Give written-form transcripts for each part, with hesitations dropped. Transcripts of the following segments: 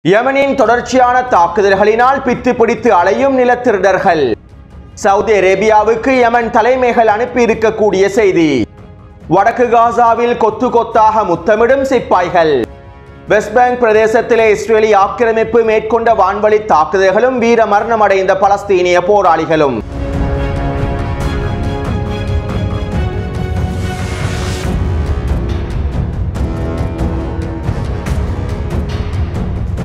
யமனின் தொடர்ச்சியான தாக்குதல்களினால் பித்து பிடித்து அலையும் நிலத்திருடர்கள். சவுதி அரேபியாவுக்கு யமன் தலைமைகள் அனுப்பியிருக்கக்கூடிய செய்தி. வடக்கு காசாவில் கொத்து கொத்தாக முத்தமிடும் சிப்பாய்கள். வெஸ்ட் பேங்க் பிரதேசத்திலே இஸ்ரேலிய ஆக்கிரமிப்பு மேற்கொண்ட வான்வழி தாக்குதல்களும் வீர மரணமடைந்த பலஸ்தீனிய போராளிகளும்.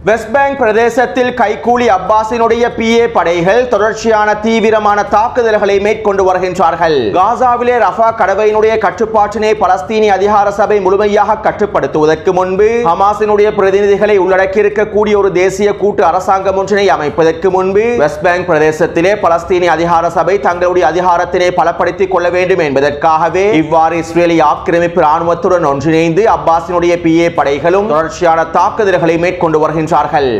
வெஸ்ட் பேங்க் பிரதேசத்தில் கைகூலி அப்பாஸினுடைய PA படைகள் தொடர்ச்சியான தீவிரமான தாக்குதல்களை மேற்கொண்டு வருகின்றார்கள். காசாவிலே ரஃபா கடவையினுடைய கட்டுப்பாட்டினை பலஸ்தீனிய அதிகார சபை முழுமையாக கட்டுப்படுத்துவதற்கு முன்பு ஹமாஸினுடைய பிரதிநிதிகளை உள்ளடக்கி இருக்கக்கூடிய ஒரு தேசிய கூட்டு அரசாங்கம் ஒன்றினை அமைப்பதற்கு முன்பு வெஸ்ட் பேங்க் பிரதேசத்திலே பலஸ்தீனிய அதிகார சபை தங்களுடைய அதிகாரத்தினை பலப்படுத்திக் கொள்ள வேண்டும் என்பதற்காகவே இவ்வாறு இஸ்ரேலிய ஆக்கிரமிப்பு ராணுவத்துடன் ஒன்றிணைந்து அப்பாஸினுடைய PA படைகளும் தொடர்ச்சியான தாக்குதல்களை மேற்கொண்டு வருகின்றனர்.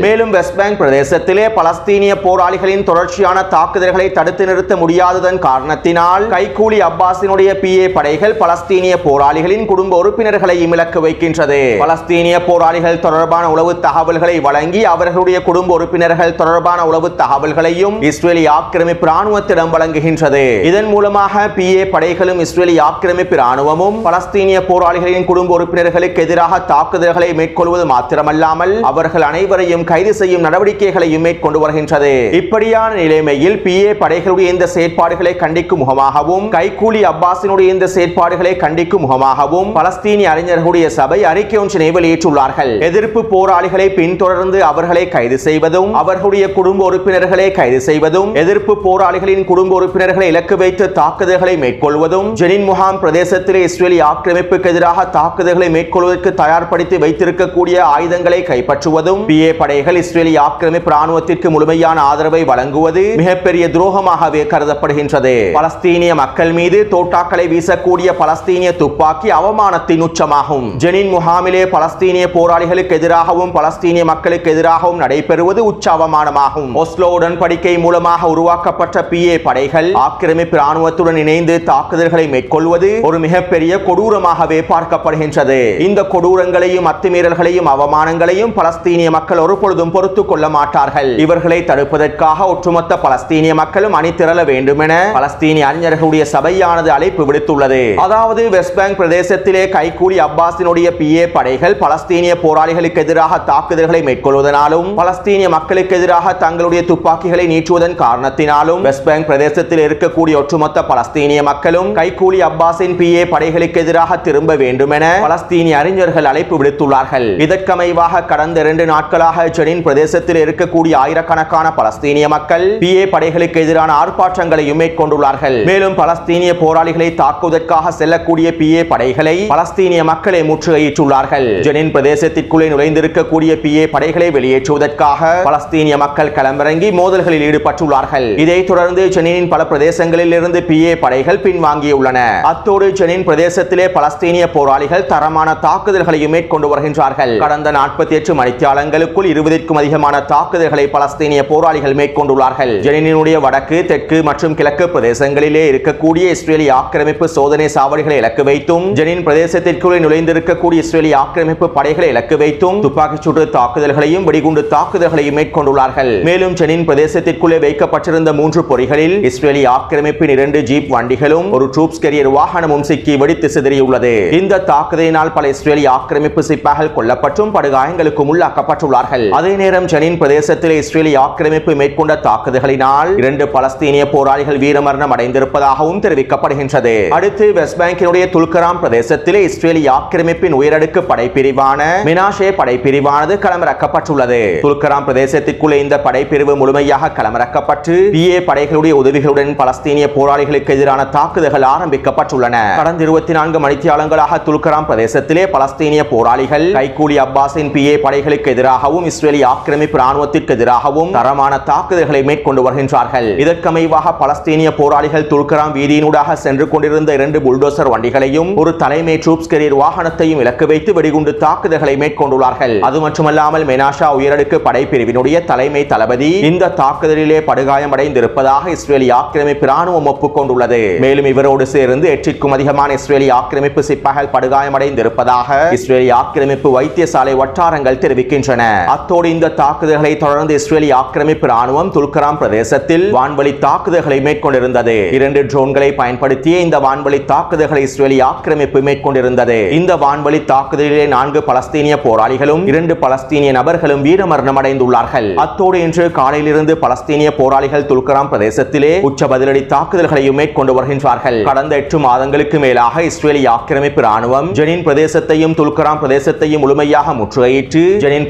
மேலும் வெஸ்ட் பேங்க் பிரதேசத்திலே பலஸ்தீனிய போராளிகளின் தொடர்ச்சியான தாக்குதல்களை தடுத்து நிறுத்த முடியாததன் காரணத்தினால் கைகூலி அப்பாஸினுடைய PA படைகள் பலஸ்தீனிய போராளிகளின் குடும்ப உறுப்பினர்களை இலக்கு வைக்கின்றது. பலஸ்தீனிய போராளிகள் தொடர்பான உளவு தகவல்களை வழங்கி அவர்களுடைய குடும்ப உறுப்பினர்கள் தொடர்பான உளவு தகவல்களையும் இஸ்ரேலிய ஆக்கிரமிப்பு ராணுவத்திடம் வழங்குகின்றது. இதன் மூலமாக PA படைகளும் இஸ்ரேலிய ஆக்கிரமிப்பு ராணுவமும் பலஸ்தீனிய போராளிகளின் குடும்ப உறுப்பினர்களுக்கு எதிராக தாக்குதல்களை மேற்கொள்வது மாத்திரமல்லாமல் அவர்கள் அனைவரையும் கைது செய்யும் நடவடிக்கைகளையும் மேற்கொண்டு வருகின்றது. இப்படியான நிலைமையில் PA படைகளுடைய இந்த செயற்பாடுகளை கண்டிக்கும் முகமாகவும் கைகூலி அப்பாஸினுடைய இந்த செயற்பாடுகளை கண்டிக்கும் முகமாகவும் பலஸ்தீனிய அறிஞர்களுடைய சபை அறிக்கை ஒன்றினை வெளியிட்டுள்ளார்கள். எதிர்ப்பு போராளிகளை பின்தொடர்ந்து அவர்களை கைது செய்வதும் அவர்களுடைய குடும்ப உறுப்பினர்களை கைது செய்வதும் எதிர்ப்பு போராளிகளின் குடும்ப உறுப்பினர்களை இலக்கு வைத்து தாக்குதல்களை மேற்கொள்வதும் ஜெனின் முகாம் பிரதேசத்திலே இஸ்ரேலிய ஆக்கிரமிப்புக்கு எதிராக தாக்குதல்களை மேற்கொள்வதற்கு தயார்படுத்தி வைத்திருக்கக்கூடிய ஆயுதங்களை கைப்பற்றுவதும் PA படைகள் இஸ்ரேலிய ஆக்கிரமிப்பு ராணுவத்திற்கு முழுமையான ஆதரவை வழங்குவது மிகப்பெரிய துரோகமாகவே கருதப்படுகின்றது. பலஸ்தீனிய மக்கள் மீது தோட்டாக்களை வீசக்கூடிய பலஸ்தீனிய துப்பாக்கி அவமானத்தின் உச்சமாகும். ஜெனின் முகாமிலே பலஸ்தீனிய போராளிகளுக்கு எதிராகவும் பலஸ்தீனிய மக்களுக்கு எதிராகவும் நடைபெறுவது உச்ச அவமானமாகும். ஒஸ்லோ உடன்படிக்கை மூலமாக உருவாக்கப்பட்ட PA படைகள் ஆக்கிரமிப்பு ராணுவத்துடன் இணைந்து தாக்குதல்களை மேற்கொள்வது ஒரு மிகப்பெரிய கொடூரமாகவே பார்க்கப்படுகின்றது. இந்த கொடூரங்களையும் அத்துமீறல்களையும் அவமானங்களையும் பலஸ்தீனிய மக்கள் ஒருபொழுதும் பொறுத்துக் கொள்ள மாட்டார்கள். இவர்களை தடுப்பதற்காக ஒட்டுமொத்த பலஸ்தீனிய மக்களும் அணிதிரள வேண்டும் என பலஸ்தீனிய அறிஞர்களுடைய சபையானது அழைப்பு விடுத்துள்ளது. அதாவது வெஸ்ட் பேங்க் பிரதேசத்திலே கைகூலி அப்பாஸினுடைய PA படைகள் பலஸ்தீனிய போராளிகளுக்கு எதிராக தாக்குதல்களை மேற்கொள்வதனாலும் பலஸ்தீனிய மக்களுக்கு எதிராக தங்களுடைய துப்பாக்கிகளை நீட்டுவதன் காரணத்தினாலும் வெஸ்ட் பேங்க் பிரதேசத்தில் இருக்கக்கூடிய ஒட்டுமொத்த பலஸ்தீனிய மக்களும் கைகூலி அப்பாஸின் PA படைகளுக்கு எதிராக திரும்ப வேண்டும் என பலஸ்தீனிய அறிஞர்கள் அழைப்பு விடுத்துள்ளார்கள். இதற்கமைவாக கடந்த 2 நாட்களாக ஜெனின் பிரதேசத்தில் இருக்கக்கூடிய ஆயிரக்கணக்கான பலஸ்தீனிய மக்கள் PA படைகளுக்கு எதிரான ஆர்ப்பாட்டங்களையும் மேற்கொண்டுள்ளார்கள். மேலும் பலஸ்தீனிய போராளிகளை தாக்குவதற்காக செல்லக்கூடிய PA படைகளை பலஸ்தீனிய மக்களை முற்றுகையிட்டுள்ளார்கள். ஜெனின் பிரதேசத்திற்குள்ளே நுழைந்திருக்கக்கூடிய PA படைகளை வெளியேற்றுவதற்காக பலஸ்தீனிய மக்கள் களமிறங்கி மோதல்களில் ஈடுபட்டுள்ளார்கள். இதைத் தொடர்ந்து ஜெனினின் பல பிரதேசங்களில் இருந்து PA படைகள் பின்வாங்கியுள்ளன. அத்தோடு ஜெனின் பிரதேசத்திலே பலஸ்தீனிய போராளிகள் தரமான தாக்குதல்களையும் மேற்கொண்டு வருகின்றார்கள். கடந்த 48 மணித்தியாலங்களுக்குள் 20க்கும் அதிகமான தாக்குதல்களை பலஸ்தீனிய போராளிகள் மேற்கொண்டுள்ளார்கள். ஜெனினுடைய வடக்கு, தெற்கு மற்றும் கிழக்கு பிரதேசங்களிலே இருக்கக்கூடிய இஸ்ரேலிய ஆக்கிரமிப்பு சோதனை சாவடிகளை இலக்கு வைத்தும் ஜெனின் பிரதேசத்திற்குள்ளே நுழைந்திருக்கக்கூடிய இஸ்ரேலிய ஆக்கிரமிப்பு படைகளை இலக்கு வைத்தும் துப்பாக்கிச் சூட்டு தாக்குதல்களையும் வெடிகுண்டு தாக்குதல்களையும் மேற்கொண்டுள்ளார்கள். மேலும் ஜெனின் பிரதேசத்திற்குள்ளே வைக்கப்பட்டிருந்த 3 பொறிகளில் இஸ்ரேலிய ஆக்கிரமிப்பின் 2 ஜீப் வண்டிகளும் ஒரு ட்ரூப்ஸ் கேரியர் வாகனமும் சிக்கி வெடித்து சிதறியுள்ளது. இந்த தாக்குதலினால் பல இஸ்ரேலிய ஆக்கிரமிப்பு சிப்பாய்கள் கொல்லப்பட்டும் படுகாயங்களுக்கு உள்ளாக்கப்பட்டுள்ளார்கள். அதே நேரம் ஜெனின் பிரதேசத்தில் இஸ்ரேலிய ஆக்கிரமிப்பு மேற்கொண்ட தாக்குதல்களினால் 2 பலஸ்தீனிய போராளிகள் வீரமரணம் அடைந்திருப்பதாகவும் தெரிவிக்கப்படுகின்றது. அடுத்து வெஸ்ட் பேங்கினுடைய துல்கராம் பிரதேசத்தில் இஸ்ரேலிய ஆக்கிரமிப்பின் உயரடுக்கு படைப்பிரிவான மினாஷே படைப்பிரிவானது களமிறக்கப்பட்டுள்ளது. துல்கராம் பிரதேசத்திற்குள்ளே இந்த படைப்பிரிவு முழுமையாக களமிறக்கப்பட்டு PA படைகளுடைய உதவிகளுடன் பலஸ்தீனிய போராளிகளுக்கு எதிரான தாக்குதல்கள் ஆரம்பிக்கப்பட்டுள்ளன. கடந்த 24 மணித்தியாலங்களாக துல்கராம் பிரதேசத்திலே பலஸ்தீனிய போராளிகள் கைகூலி அப்பாஸின் PA படைகளுக்கு எதிராகவும் இஸ்ரேலிய ஆக்கிரமிப்பு ராணுவத்திற்கு எதிராகவும் தரமான தாக்குதல்களை மேற்கொண்டு வருகின்றார்கள். இதற்கமைவாக பலஸ்தீனிய போராளிகள் துல்கராம் வீதியினூடாக சென்று கொண்டிருந்த 2 புல்டோசர் வண்டிகளையும் ஒரு தலைமை ட்ரூப்ஸ் கேரியர் வாகனத்தையும் இலக்கு வைத்து வெடிகுண்டு தாக்குதல்களை மேற்கொண்டுள்ளார்கள். அது மட்டுமல்லாமல் மெனாஷா உயரடுக்கு படைப்பிரிவினுடைய தலைமை தளபதி இந்த தாக்குதலிலே படுகாயமடைந்திருப்பதாக இஸ்ரேலிய ஆக்கிரமிப்பு ராணுவம் ஒப்புக்கொண்டுள்ளது. மேலும் இவரோடு சேர்ந்து 8க்கும் அதிகமான இஸ்ரேலிய ஆக்கிரமிப்பு சிப்பாய்கள் படுகாயமடைந்திருப்பதாக இஸ்ரேலிய ஆக்கிரமிப்பு வைத்தியசாலை வட்டாரங்கள் தெரிவிக்கின்றன. அத்தோடு இந்த தாக்குதல்களை தொடர்ந்து இஸ்ரேலிய ஆக்கிரமிப்பு ராணுவம் துல்கராம் பிரதேசத்தில் வான்வழி தாக்குதல்களை மேற்கொண்டிருந்தது. 2 ட்ரோன்களை பயன்படுத்திய இந்த வான்வழி தாக்குதல்களை இஸ்ரேலிய ஆக்கிரமிப்பு மேற்கொண்டிருந்தது. இந்த வான்வழி தாக்குதலிலே 4 பலஸ்தீனிய போராளிகளும் 2 பலஸ்தீனிய நபர்களும் வீரமரணம் அடைந்துள்ளார்கள். அத்தோடு இன்று காலையிலிருந்து பலஸ்தீனிய போராளிகள் துல்கராம் பிரதேசத்திலே உச்ச பதிலடி தாக்குதல்களையும் மேற்கொண்டு வருகின்றார்கள். கடந்த 8 மாதங்களுக்கு மேலாக இஸ்ரேலிய ஆக்கிரமிப்பு ராணுவம் ஜெனின் பிரதேசத்தையும் துல்கராம் பிரதேசத்தையும் முழுமையாக முற்றுகையிட்டு ஜெனின்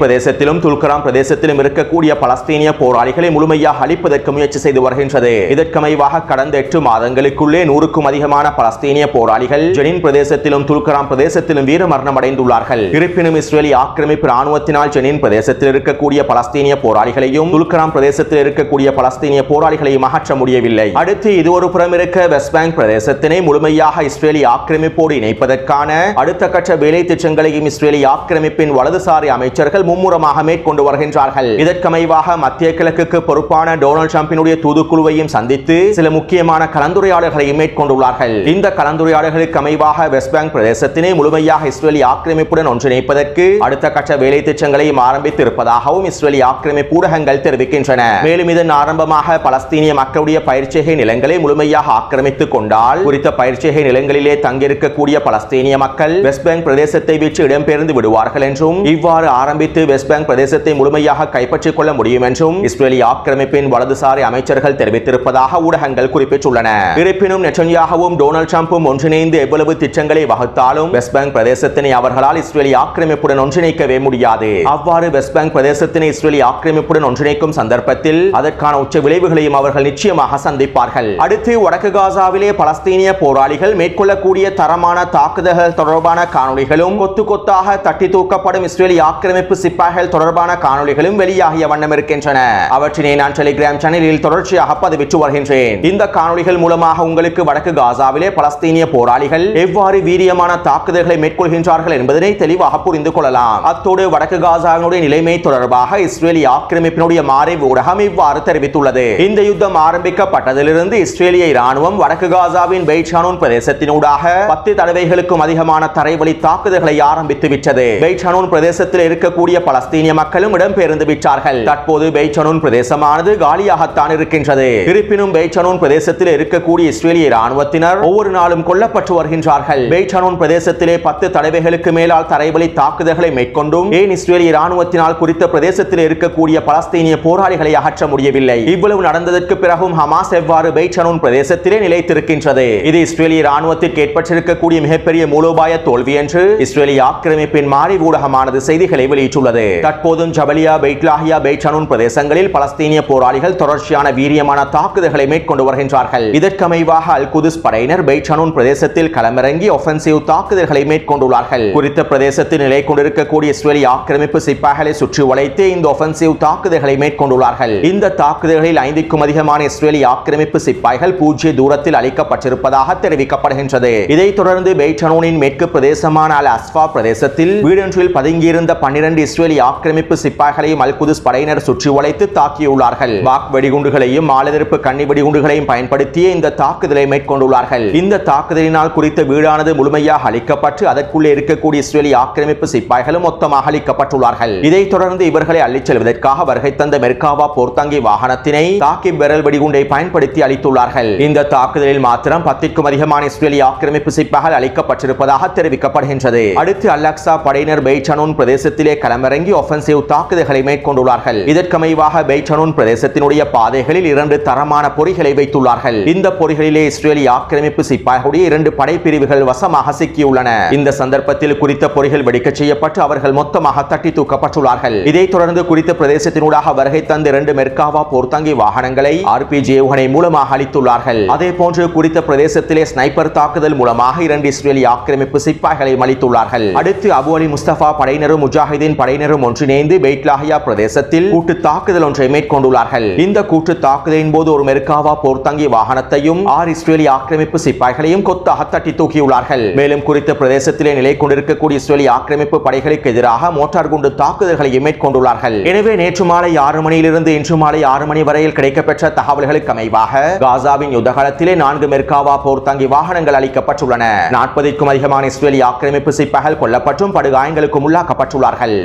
பிரதேசத்திலும் துல்கராம் பிரதேசத்திலும் இருக்கக்கூடிய பலஸ்தீனிய போராளிகளை முழுமையாக அழிப்பதற்கு முயற்சி செய்து வருகின்றது. இதற்கமைவாக கடந்த 8 மாதங்களுக்குள்ளே 100க்கும் அதிகமான பலஸ்தீனிய போராளிகள் ஜெனின் பிரதேசத்திலும் துல்கராம் பிரதேசத்திலும் வீரமரணம் அடைந்துள்ளார்கள். இருப்பினும் இஸ்ரேலிய ஆக்கிரமிப்பு ராணுவத்தினால் ஜெனின் பிரதேசத்தில் இருக்கக்கூடிய பலஸ்தீனிய போராளிகளையும் துல்கராம் பிரதேசத்தில் இருக்கக்கூடிய பலஸ்தீனிய போராளிகளையும் அகற்ற முடியவில்லை. அடுத்து இது ஒரு புறம் இருக்க வெஸ்ட் பேங்க் பிரதேசத்தினை முழுமையாக இஸ்ரேலிய ஆக்கிரமிப்போடு இணைப்பதற்கான அடுத்த கட்ட வேலை திட்டங்களையும் இஸ்ரேலிய ஆக்கிரமிப்பின் வலதுசாரி அமைச்சர்கள் மும்முரமாக மேற்கொண்டு வருகின்றார்கள். இதற்கமைவாக மத்திய கிழக்குக்கு பொறுப்பான டொனால்ட் ட்ரம்பினுடைய தூதுக்குழுவையும் சந்தித்து சில முக்கியமான கலந்துரையாடல்களையும் மேற்கொண்டுள்ளார்கள். இந்த கலந்துரையாடல்களுக்கு அமைவாக வெஸ்ட் பேங்க் பிரதேசத்தினை முழுமையாக இஸ்ரேலிய ஆக்கிரமிப்புடன் ஒன்றிணைப்பதற்கு அடுத்த கட்ட வேலை திட்டங்களையும் ஆரம்பித்து இருப்பதாகவும் இஸ்ரேலிய ஆக்கிரமிப்பு ஊடகங்கள் தெரிவிக்கின்றன. மேலும் இதன் ஆரம்பமாக பலஸ்தீனிய மக்களுடைய பயிற்சிகை நிலங்களை முழுமையாக ஆக்கிரமித்துக் கொண்டால் குறித்த பயிற்சிகை நிலங்களிலே தங்கியிருக்கக்கூடிய பலஸ்தீனிய மக்கள் வெஸ்ட் பேங்க் பிரதேசத்தை விட்டு இடம்பெயர்ந்து விடுவார்கள் என்றும் இவ்வாறு ஆரம்பித்து வெஸ்ட் பேங்க் பிரதேசத்தை முழுமையாக கைப்பற்றிக் கொள்ள முடியும் என்றும் இஸ்ரேலிய ஆக்கிரமிப்பின் வலதுசாரி அமைச்சர்கள் தெரிவித்திருப்பதாக ஊடகங்கள் குறிப்பிட்டுள்ளன. இருப்பினும் நெட்டன்யாகவும் டொனால்ட் ட்ரம்பும் ஒன்றிணைந்து எவ்வளவு திட்டங்களை வகுத்தாலும் வெஸ்ட் பேங்க் பிரதேசத்தினை அவர்களால் இஸ்ரேலிய ஆக்கிரமிப்புடன் ஒன்றிணைக்கவே முடியாது. அவ்வாறு வெஸ்ட் பேங்க் பிரதேசத்தினை இஸ்ரேலிய ஆக்கிரமிப்புடன் ஒன்றிணைக்கும் சந்தர்ப்பத்தில் அதற்கான உச்ச விளைவுகளையும் அவர்கள் நிச்சயமாக சந்திப்பார்கள். அடுத்து வடக்கு காசாவிலே பலஸ்தீனிய போராளிகள் மேற்கொள்ளக்கூடிய தரமான தாக்குதல்கள் தொடர்பான காணொளிகளும் கொத்து கொத்தாக தட்டி தூக்கப்படும் இஸ்ரேலிய ஆக்கிரமிப்பு சிப்பாய்கள் தொடர்பான காணொளிகளும் வெளியாகிய வண்ணம் இருக்கின்றன. அவற்றினை நான் டெலிகிராம் சேனலில் தொடர்ச்சியாக பதிவிட்டு வருகின்றேன். இந்த காணொளிகள் மூலமாக உங்களுக்கு வடக்கு காசாவிலே பலஸ்தீனிய போராளிகள் எவ்வாறு வீரியமான தாக்குதல்களை மேற்கொள்கின்றார்கள் என்பதனை தெளிவாக புரிந்து கொள்ளலாம். அத்தோடு வடக்கு காசாவினுடைய நிலைமை தொடர்பாக இஸ்ரேலிய ஆக்கிரமிப்பினுடைய மறைவு ஊடகம் இவ்வாறு தெரிவித்துள்ளது. இந்த யுத்தம் ஆரம்பிக்கப்பட்டதிலிருந்து இஸ்ரேலிய ராணுவம் வடக்கு காசாவின் பெய்ட் ஷானூன் பிரதேசத்தினூடாக 10 தடவைகளுக்கும் அதிகமான தரைவழி தாக்குதல்களை ஆரம்பித்து விட்டது. பெய்ட் ஷானூன் பிரதேசத்தில் இருக்கக்கூடிய பலஸ்தீனிய மக்களும் இடம்பெயர்ந்து விட்டார்கள். தற்போது பெய்ட் ஷானூன் பிரதேசமானது காலியாகத்தான் இருக்கின்றது. இருப்பினும் பெய்ட் ஷானூன் பிரதேசத்தில் இருக்கக்கூடிய இஸ்ரேலிய ராணுவத்தினர் ஒவ்வொரு நாளும் கொல்லப்பட்டு வருகின்றார்கள். பெய்ட் ஷானூன் பிரதேசத்திலே 10 தடவைகளுக்கு மேலால் தரைவழி தாக்குதல்களை மேற்கொண்டும் ஏன் இஸ்ரேலிய ராணுவத்தினால் குறித்த பிரதேசத்தில் இருக்கக்கூடிய பலஸ்தீனிய போராளிகளை அகற்ற முடியவில்லை? இவ்வளவு நடந்ததற்கு பிறகும் ஹமாஸ் எவ்வாறு பெய்ட் ஷானூன் பிரதேசத்திலே நிலைத்திருக்கின்றது? இது இஸ்ரேலிய ராணுவத்திற்கு ஏற்பட்டிருக்கக்கூடிய மிகப்பெரிய மூலோபாய தோல்வி என்று இஸ்ரேலிய ஆக்கிரமிப்பின் மாறி ஊடகமானது செய்திகளை வெளியிட்டுள்ளது. தற்போதும் ஜபலியா, பெய்ட் லாஹியா, பெய்ட் ஷானூன் பிரதேசங்களில் பலஸ்தீனிய போராளிகள் தொடர்ச்சியான வீரியமான தாக்குதல்களை மேற்கொண்டு வருகின்றார்கள். இதற்கமைவாக அல் குதுஸ் படையினர் பெய்ட் ஷானூன் பிரதேசத்தில் களமிறங்கி ஒஃபென்சிவ் தாக்குதல்களை மேற்கொண்டுள்ளார்கள். குறித்த பிரதேசத்தில் நிலை கொண்டிருக்கக்கூடிய இஸ்ரேலிய ஆக்கிரமிப்பு சிப்பாய்களை சுற்றி வளைத்து இந்த ஒஃபென்சிவ் தாக்குதல்களை மேற்கொண்டுள்ளார்கள். இந்த தாக்குதல்களில் 5க்கும் அதிகமான இஸ்ரேலிய ஆக்கிரமிப்பு சிப்பாய்கள் பூஜ்ய தூரத்தில் அளிக்கப்பட்டிருப்பதாக தெரிவிக்கப்படுகின்றது. இதைத் தொடர்ந்து பெய்ட் ஷானூனின் மேற்கு பிரதேசமான அல் அஸ்ஃபா பிரதேசத்தில் வீடொன்றில் பதுங்கியிருந்த 12 இஸ்ரேலிய ஆக்கிரமிப்பு சிப்பாய்களையும் அல் குதுஸ் படையினர் சுற்றி வளைத்து தாக்கியுள்ளார்கள். வாக் வெடிகுண்டுகளையும் ஆளெதிர்ப்பு கண்ணி வெடிகுண்டுகளையும் பயன்படுத்திய இந்த தாக்குதலை மேற்கொண்டுள்ளார்கள். இந்த தாக்குதலினால் குறித்த வீடானது முழுமையாக அழிக்கப்பட்டு அதற்குள்ளே இருக்கக்கூடிய இஸ்ரேலிய ஆக்கிரமிப்பு சிப்பாய்களும் மொத்தமாக அழிக்கப்பட்டுள்ளார்கள். இதைத் தொடர்ந்து இவர்களை அள்ளிச் செல்வதற்காக வருகை தந்த மெர்காவா போர்த்தாங்கி வாகனத்தினை தாக்கி பெரல் வெடிகுண்டை பயன்படுத்தி அழித்துள்ளார்கள். இந்த தாக்குதலில் மாத்திரம் 10க்கும் அதிகமான இஸ்ரேலிய ஆக்கிரமிப்பு சிப்பாய்கள் அழிக்கப்பட்டிருப்பதாக தெரிவிக்கப்படுகின்றது. அடுத்து அல் அக்ஸா படையினர் பெய்ட் ஷானூன் பிரதேசத்திலே களமிறங்கி ஒஃபென்சிவ் தாக்குதல்களை மேற்கொண்டுள்ளார்கள். இதற்கமைவாக பெய்ட் ஷானூன் பிரதேசத்தினுடைய பாதைகளில் 2 தரமான பொறிகளை வைத்துள்ளார்கள். இந்த பொறிகளிலே இஸ்ரேலிய ஆக்கிரமிப்பு சிப்பாய்களுடைய 2 படைப்பிரிவுகள் வசமாக சிக்கியுள்ளன. இந்த சந்தர்ப்பத்தில் குறித்த பொறிகள் வெடிக்கச் செய்யப்பட்டு அவர்கள் மொத்தமாக தட்டி தூக்கப்பட்டுள்ளார்கள். இதைத் தொடர்ந்து குறித்த பிரதேசத்தினூடாக வருகை தந்த 2 மெர்காவா போர்த்தாங்கி வாகனங்களை RPG ஏவுகணை மூலமாக அழித்துள்ளார்கள். அதே போன்று குறித்த பிரதேசத்திலே ஸ்னைப்பர் தாக்குதல் மூலமாக 2 இஸ்ரேலிய ஆக்கிரமிப்பு சிப்பாய்களை அழித்துள்ளார்கள். அடுத்து அபு அலி முஸ்தபா படையினரும் முஜாஹிதீன் படையினரும் ஒன்றிணைந்து பெய்ட் லாஹியா பிரதேசத்தில் கூட்டு தாக்குதல் ஒன்றை மேற்கொண்டுள்ளார்கள். இந்த கூட்டு தாக்குதலின் போது ஒரு மெர்காவா போர்த்தாங்கி வாகனத்தையும் 6 இஸ்ரேலிய ஆக்கிரமிப்பு சிப்பாய்களையும் கொத்தாக தட்டி தூக்கியுள்ளார்கள். மேலும் குறித்த பிரதேசத்திலே நிலை கொண்டிருக்கக்கூடிய இஸ்ரேலிய ஆக்கிரமிப்பு படைகளுக்கு எதிராக மோட்டார் குண்டு தாக்குதல்களையும் மேற்கொண்டுள்ளார்கள். எனவே நேற்று மாலை 6 மணியிலிருந்து இன்று மாலை 6 மணி வரையில் கிடைக்கப்பெற்ற தகவல்களுக்கு அமைவாக காசாவின் யுத்தகாலத்திலே 4 மெர்காவா போர்த்தாங்கி வாகனங்கள் அளிக்கப்பட்டுள்ளன. 40க்கும் அதிகமான இஸ்ரேலிய ஆக்கிரமிப்பு சிப்பாய்கள் கொல்லப்பட்டும் படுகாயங்களுக்கும் உள்ளாக்கப்பட்டுள்ளார்கள்.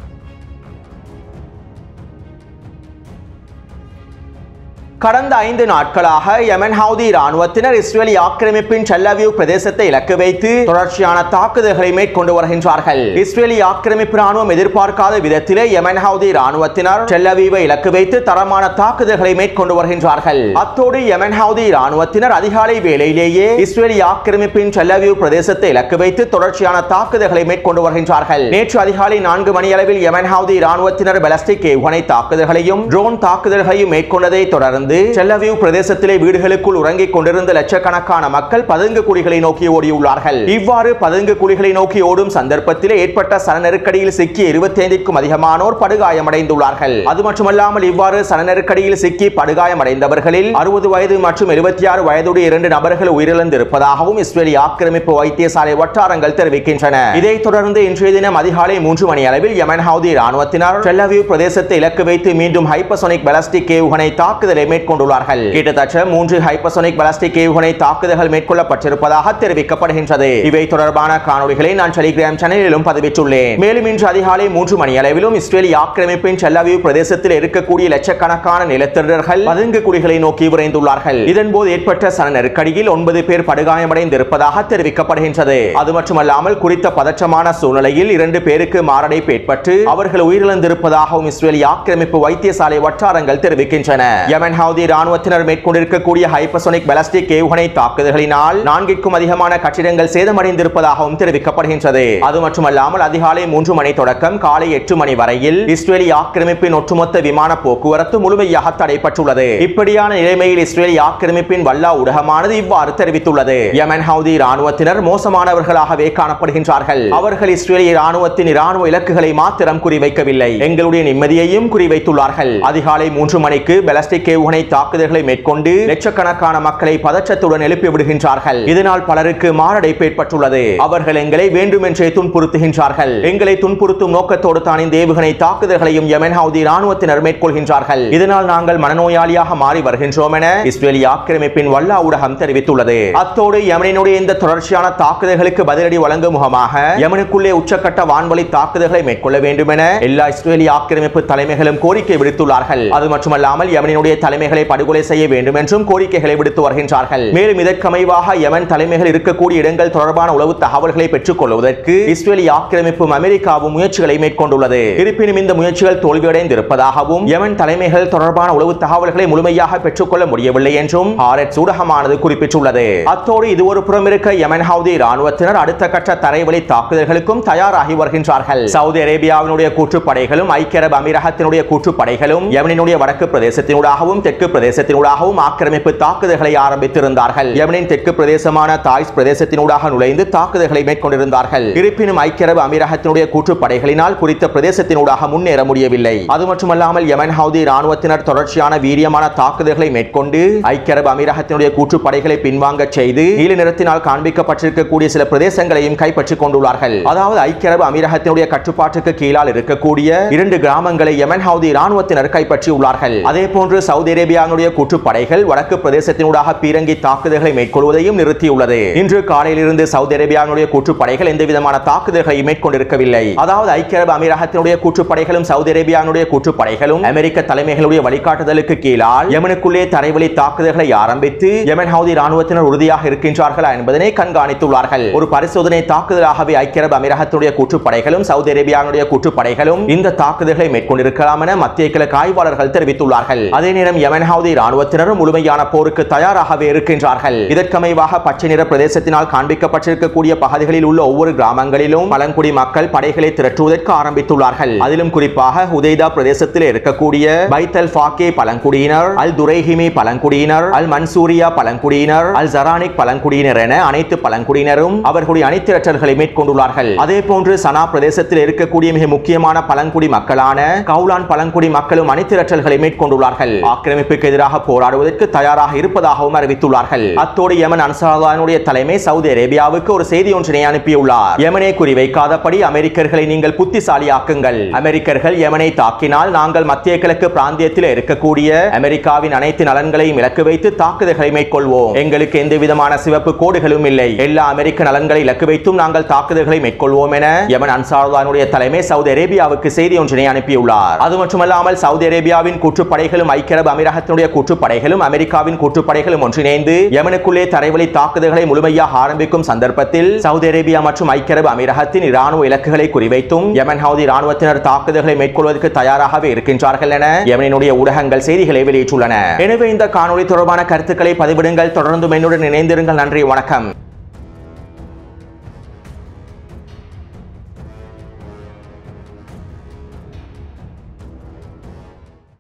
கடந்த 5 நாட்களாக யமன் ஹவுதி ராணுவத்தினர் இஸ்ரேலி ஆக்கிரமிப்பின் டெல் அவீவ் பிரதேசத்தை இலக்கு வைத்து தொடர்ச்சியான தாக்குதல்களை மேற்கொண்டு வருகின்றார்கள். இஸ்ரேலி ஆக்கிரமிப்பு ராணுவம் எதிர்பார்க்காத விதத்திலே யமன் ஹவுதி ராணுவத்தினர் டெல் அவீவை இலக்கு வைத்து தரமான தாக்குதல்களை மேற்கொண்டு வருகின்றார்கள். அத்தோடு யமன் ஹவுதி ராணுவத்தினர் அதிகாலை வேளையிலேயே இஸ்ரேலி ஆக்கிரமிப்பின் டெல் அவீவ் பிரதேசத்தை இலக்கு வைத்து தொடர்ச்சியான தாக்குதல்களை மேற்கொண்டு வருகின்றார்கள். நேற்று அதிகாலை 4 மணியளவில் யமன் ஹவுதி ராணுவத்தினர் பாலிஸ்டிக் ஏவுகணை தாக்குதல்களையும் ட்ரோன் தாக்குதல்களையும் மேற்கொண்டதை தொடர்ந்து டெல் அவீவ் பிரதேசத்திலே வீடுகளுக்குள் உறங்கிக் கொண்டிருந்த லட்சக்கணக்கான மக்கள் பதுங்கு குழிகளை நோக்கி ஓடியுள்ளார்கள். இவ்வாறு பதுங்கு குழிகளை நோக்கி ஓடும் சந்தர்ப்பத்திலே ஏற்பட்ட சன நெருக்கடியில் சிக்கி 25க்கும் அதிகமானோர் படுகாயமடைந்துள்ளார்கள். அது மட்டுமல்லாமல் இவ்வாறு சன நெருக்கடியில் சிக்கி படுகாயமடைந்தவர்களில் 60 வயது மற்றும் 76 வயதுடைய 2 நபர்கள் உயிரிழந்திருப்பதாகவும் இஸ்ரேலி ஆக்கிரமிப்பு வைத்தியசாலை வட்டாரங்கள் தெரிவிக்கின்றன. இதைத் தொடர்ந்து இன்றைய தினம் அதிகாலை 3 மணி அளவில் யமன் ஹவுதி ராணுவத்தினர் டெல் அவீவ் பிரதேசத்தை இலக்கு வைத்து மீண்டும் ஹைப்பர்சோனிக் பாலிஸ்டிக் ஏவுகணை தாக்குதலை மேற்கொண்டுள்ளார்கள். கிட்டத்தட்ட 3 ஹைப்பர்சோனிக் பாலிஸ்டிக் ஏவுகணை தாக்குதல்கள் மேற்கொள்ளப்பட்டிருப்பதாக தெரிவிக்கப்படுகின்றது. இவை தொடர்பான காணொளிகளை நான் டெலிகிராம் சேனலிலும் பதிவிட்டுள்ளேன். மேலும் இன்று அதிகாலை 3 மணி அளவிலும் இஸ்ரேலி ஆக்கிரமிப்பின் டெல் அவீவ் பிரதேசத்தில் இருக்கக்கூடிய லட்சக்கணக்கான நிலத்திரர்கள் பதுங்கு குழிகளை நோக்கி விரைந்துள்ளார்கள். இதன்போது ஏற்பட்ட சன நெருக்கடியில் 9 பேர் படுகாயமடைந்திருப்பதாக தெரிவிக்கப்படுகின்றது. அது மட்டுமல்லாமல் குறித்த பதற்றமான சூழ்நிலையில் 2 பேருக்கு மாரடைப்பு ஏற்பட்டு அவர்கள் உயிரிழந்திருப்பதாகவும் இஸ்ரேலி ஆக்கிரமிப்பு வைத்தியசாலை வட்டாரங்கள் தெரிவிக்கின்றன. யமன் ஹவுதி ராணுவத்தினர் மேற்கொண்டிருக்கக்கூடிய ஹைப்பர்சோனிக் பாலிஸ்டிக் ஏவுகணை தாக்குதல்களினால் 4க்கும் அதிகமான கட்டிடங்கள் சேதமடைந்திருப்பதாகவும் தெரிவிக்கப்படுகின்றது. அது மட்டுமல்லாமல் அதிகாலை 3 மணி தொடக்கம் காலை 8 மணி வரையில் இஸ்ரேலி ஆக்கிரமிப்பின் ஒட்டுமொத்த விமான போக்குவரத்து முழுமையாக தடைப்பட்டுள்ளது. இப்படியான நிலைமையில் இஸ்ரேலி ஆக்கிரமிப்பின் வல்லா ஊடகமானது இவ்வாறு தெரிவித்துள்ளது. யமன் ஹவுதி ராணுவத்தினர் மோசமானவர்களாகவே காணப்படுகின்றார்கள். அவர்கள் இஸ்ரேலிய ராணுவத்தின் இராணுவ இலக்குகளை மாத்திரம் குறிவைக்கவில்லை, எங்களுடைய நிம்மதியையும் குறிவைத்துள்ளார்கள். அதிகாலை 3 மணிக்கு பாலிஸ்டிக் ஏவுகணை தாக்குதல்களை மேற்கொண்டு லட்சக்கணக்கான மக்களை பதற்றத்துடன் எழுப்பி விடுகின்றார்கள். இதனால் பலருக்கு மாரடைப்பு ஏற்பட்டுள்ளது. அவர்கள் எங்களை வேண்டுமென்றே துன்புறுத்துகின்றார்கள். எங்களை துன்புறுத்தும் நோக்கத்தோடு தான் இந்த ஏவுகணை தாக்குதல்களையும் யமன் ஹவுதி ராணுவத்தினர் மேற்கொள்கின்றார்கள். இதனால் நாங்கள் மனநோயாளியாக மாறி வருகின்றோம் என இஸ்ரேலிய ஆக்கிரமிப்பின் வல்லா ஊடகம் தெரிவித்துள்ளது. அத்தோடு யமனினுடைய இந்த தொடர்ச்சியான தாக்குதல்களுக்கு பதிலடி வழங்கும் முகமாக யமனுக்குள்ளே உச்சக்கட்ட வான்வழி தாக்குதல்களை மேற்கொள்ள வேண்டும் என எல்லா இஸ்ரேலிய ஆக்கிரமிப்பு தலைமைகளும் கோரிக்கை விடுத்துள்ளார்கள். அது மட்டுமல்லாமல் யமனினுடைய தலைமைகளை படுகொலை செய்ய வேண்டும் என்றும் கோரிக்கைகளை விடுத்து வருகின்றார்கள். மேலும் இதற்கமைவாக யமன் தலைமைகள் இருக்கக்கூடிய இடங்கள் தொடர்பான உளவு தகவல்களை பெற்றுக் கொள்வதற்கு இஸ்ரேலி ஆக்கிரமிப்பும் அமெரிக்காவும் முயற்சிகளை மேற்கொண்டுள்ளது. இருப்பினும் இந்த முயற்சிகள் தோல்வியடைந்திருப்பதாகவும் யமன் தலைமைகள் தொடர்பான உளவு தகவல்களை முழுமையாக பெற்றுக்கொள்ள முடியவில்லை என்றும் ஹாரெட்ஸ் ஊடகமானது குறிப்பிட்டுள்ளது. அத்தோடு இது ஒரு புறம் இருக்க யமன் ஹவுதி ராணுவத்தினர் அடுத்த கட்ட தரைவழி தாக்குதல்களுக்கும் தயாராகி வருகின்றார்கள். சவுதி அரேபியாவினுடைய கூட்டுப்படைகளும் ஐக்கிய அரபு அமீரகத்தினுடைய கூட்டுப்படைகளும் யமனினுடைய வடக்கு பிரதேசத்தினூடாகவும் தெற்கு பிரதேசத்தினூடாகவும் ஆக்கிரமிப்பு தாக்குதல்களை ஆரம்பித்திருந்தார்கள். யமனின் தெற்கு பிரதேசமான தாய்ஸ் பிரதேசத்தினூடாக நுழைந்து தாக்குதல்களை மேற்கொண்டிருந்தார்கள். இருப்பினும் ஐக்கிய அரபு அமீரகத்தினுடைய கூட்டுப்படைகளினால் குறித்த பிரதேசத்தினூடாக முன்னேற முடியவில்லை. அது மட்டுமல்லாமல் யமன் ஹவுதி ராணுவத்தினர் தொடர்ச்சியான வீரியமான தாக்குதல்களை மேற்கொண்டு ஐக்கிய அரபு அமீரகத்தினுடைய கூட்டுப்படைகளை பின்வாங்க செய்து நீல நிறத்தினால் காண்பிக்கப்பட்டிருக்கக்கூடிய சில பிரதேசங்களையும் கைப்பற்றிக் கொண்டுள்ளார்கள். அதாவது ஐக்கிய அரபு அமீரகத்தினுடைய கட்டுப்பாட்டுக்கு கீழால் இருக்கக்கூடிய 2 கிராமங்களை யமன் ஹவுதி ராணுவத்தினர் கைப்பற்றியுள்ளார்கள். அதே போன்று சவுதி அரேபியாவுடைய கூட்டுப்படைகள் வடக்கு பிரதேசத்தினூடாக பீரங்கி தாக்குதல்களை மேற்கொள்வதையும் நிறுத்தியுள்ளது. இன்று காலையிலிருந்து சவுதி அரேபியாவுடைய கூட்டுப்படைகள் எந்தவிதமான தாக்குதல்களை மேற்கொண்டிருக்கவில்லை. அதாவது ஐக்கிய அரபு அமீரகத்தினுடைய கூட்டுப்படைகளும் சவுதி அரேபியாவுடைய கூட்டுப்படைகளும் அமெரிக்க தலைமைகளுடைய வழிகாட்டுதலுக்கு கீழால் யமனுக்குள்ளே தரைவழி தாக்குதல்களை ஆரம்பித்து யமன் ஹவுதி ராணுவத்தினர் உறுதியாக இருக்கின்றார்களா என்பதனை கண்காணித்துள்ளார்கள். ஒரு பரிசோதனை தாக்குதலாகவே ஐக்கிய அரபு அமீரகத்தினுடைய கூட்டுப்படைகளும் சவுதி அரேபியாவுடைய கூட்டுப்படைகளும் இந்த தாக்குதல்களை மேற்கொண்டிருக்கலாம் என மத்திய கிழக்கு ஆய்வாளர்கள் தெரிவித்துள்ளார்கள். அதே நேரம் யமன் ஹவுதி ராணுவத்தினரும் முழுமையான போருக்கு தயாராகவே இருக்கின்றார்கள். இதற்கமைவாக பச்சை நிற பிரதேசத்தினால் காண்பிக்கப்பட்டிருக்கக்கூடிய பகுதிகளில் உள்ள ஒவ்வொரு கிராமங்களிலும் பழங்குடி மக்கள் படைகளை திரட்டுவதற்கு ஆரம்பித்துள்ளார்கள். அதிலும் குறிப்பாக ஹுதைதா பிரதேசத்தில் இருக்கக்கூடிய பைத் அல் ஃபாக்கே பழங்குடியினர், அல் துரைஹிமி பழங்குடியினர், அல் மன்சூரியா பழங்குடியினர், அல் ஜரானிக் பழங்குடியினர் என அனைத்து பழங்குடியினரும் அவர்களுடைய அணிதிரட்டல்களை மேற்கொண்டுள்ளார்கள். அதே போன்று சனா பிரதேசத்தில் இருக்கக்கூடிய மிக முக்கியமான பழங்குடி மக்களான கவுலான் பழங்குடி மக்களும் அணிதிரட்டல்களை மேற்கொண்டுள்ளார்கள். ஆக்கிரமிப்புக்கு எதிராக போராடுவதற்கு தயாராக இருப்பதாகவும் அறிவித்துள்ளார்கள். அத்தோடு யமன் அன்சாருல்லாஹ்வுடைய தலைமை சவுதி அரேபியாவுக்கு ஒரு செய்தி ஒன்றினை அனுப்பியுள்ளார். யமனை குறிவைக்காதபடி அமெரிக்கர்களை நீங்கள் புத்திசாலியாக்குங்கள். அமெரிக்கர்கள் யமனை தாக்கினால் நாங்கள் மத்திய கிழக்கு பிராந்தியத்தில் இருக்கக்கூடிய அமெரிக்காவின் அனைத்து நலன்களையும் இலக்கு வைத்து தாக்குதல்களை மேற்கொள்வோம். எங்களுக்கு எந்த விதமான சிவப்பு கோடுகளும் இல்லை. எல்லா அமெரிக்க நலன்களை இலக்கு வைத்தும் நாங்கள் தாக்குதல்களை மேற்கொள்வோம் என யமன் அன்சாருல்லாஹ்வுடைய தலைமை சவுதி அரேபியாவுக்கு செய்தி ஒன்றினை அனுப்பியுள்ளார். அது மட்டுமல்லாமல் சவுதி அரேபியாவின் கூட்டுப்படைகளும் ஐக்கிய அரபு அமீரகத்தினுடைய கூட்டுப்படைகளும் அமெரிக்காவின் கூட்டுப்படைகளும் ஒன்றிணைந்து யமனுக்குள்ளே தரைவழி தாக்குதல்களை முழுமையாக ஆரம்பிக்கும் சந்தர்ப்பத்தில் சவுதி அரேபியா மற்றும் ஐக்கிய அரபு அமீரகத்தின் இராணுவ இலக்குகளை குறிவைத்தும் யமன் ஹவுதி இராணுவத்தினர் தாக்குதல்களை மேற்கொள்வதற்கு தயாராகவே இருக்கின்றார்கள் என யமனினுடைய ஊடகங்கள் செய்திகளை வெளியிட்டுள்ளன. எனவே இந்த காணொளி தொடர்பான கருத்துக்களை பதிவிடுங்கள். தொடர்ந்து என்னுடன் இணைந்திருங்கள். நன்றி, வணக்கம்.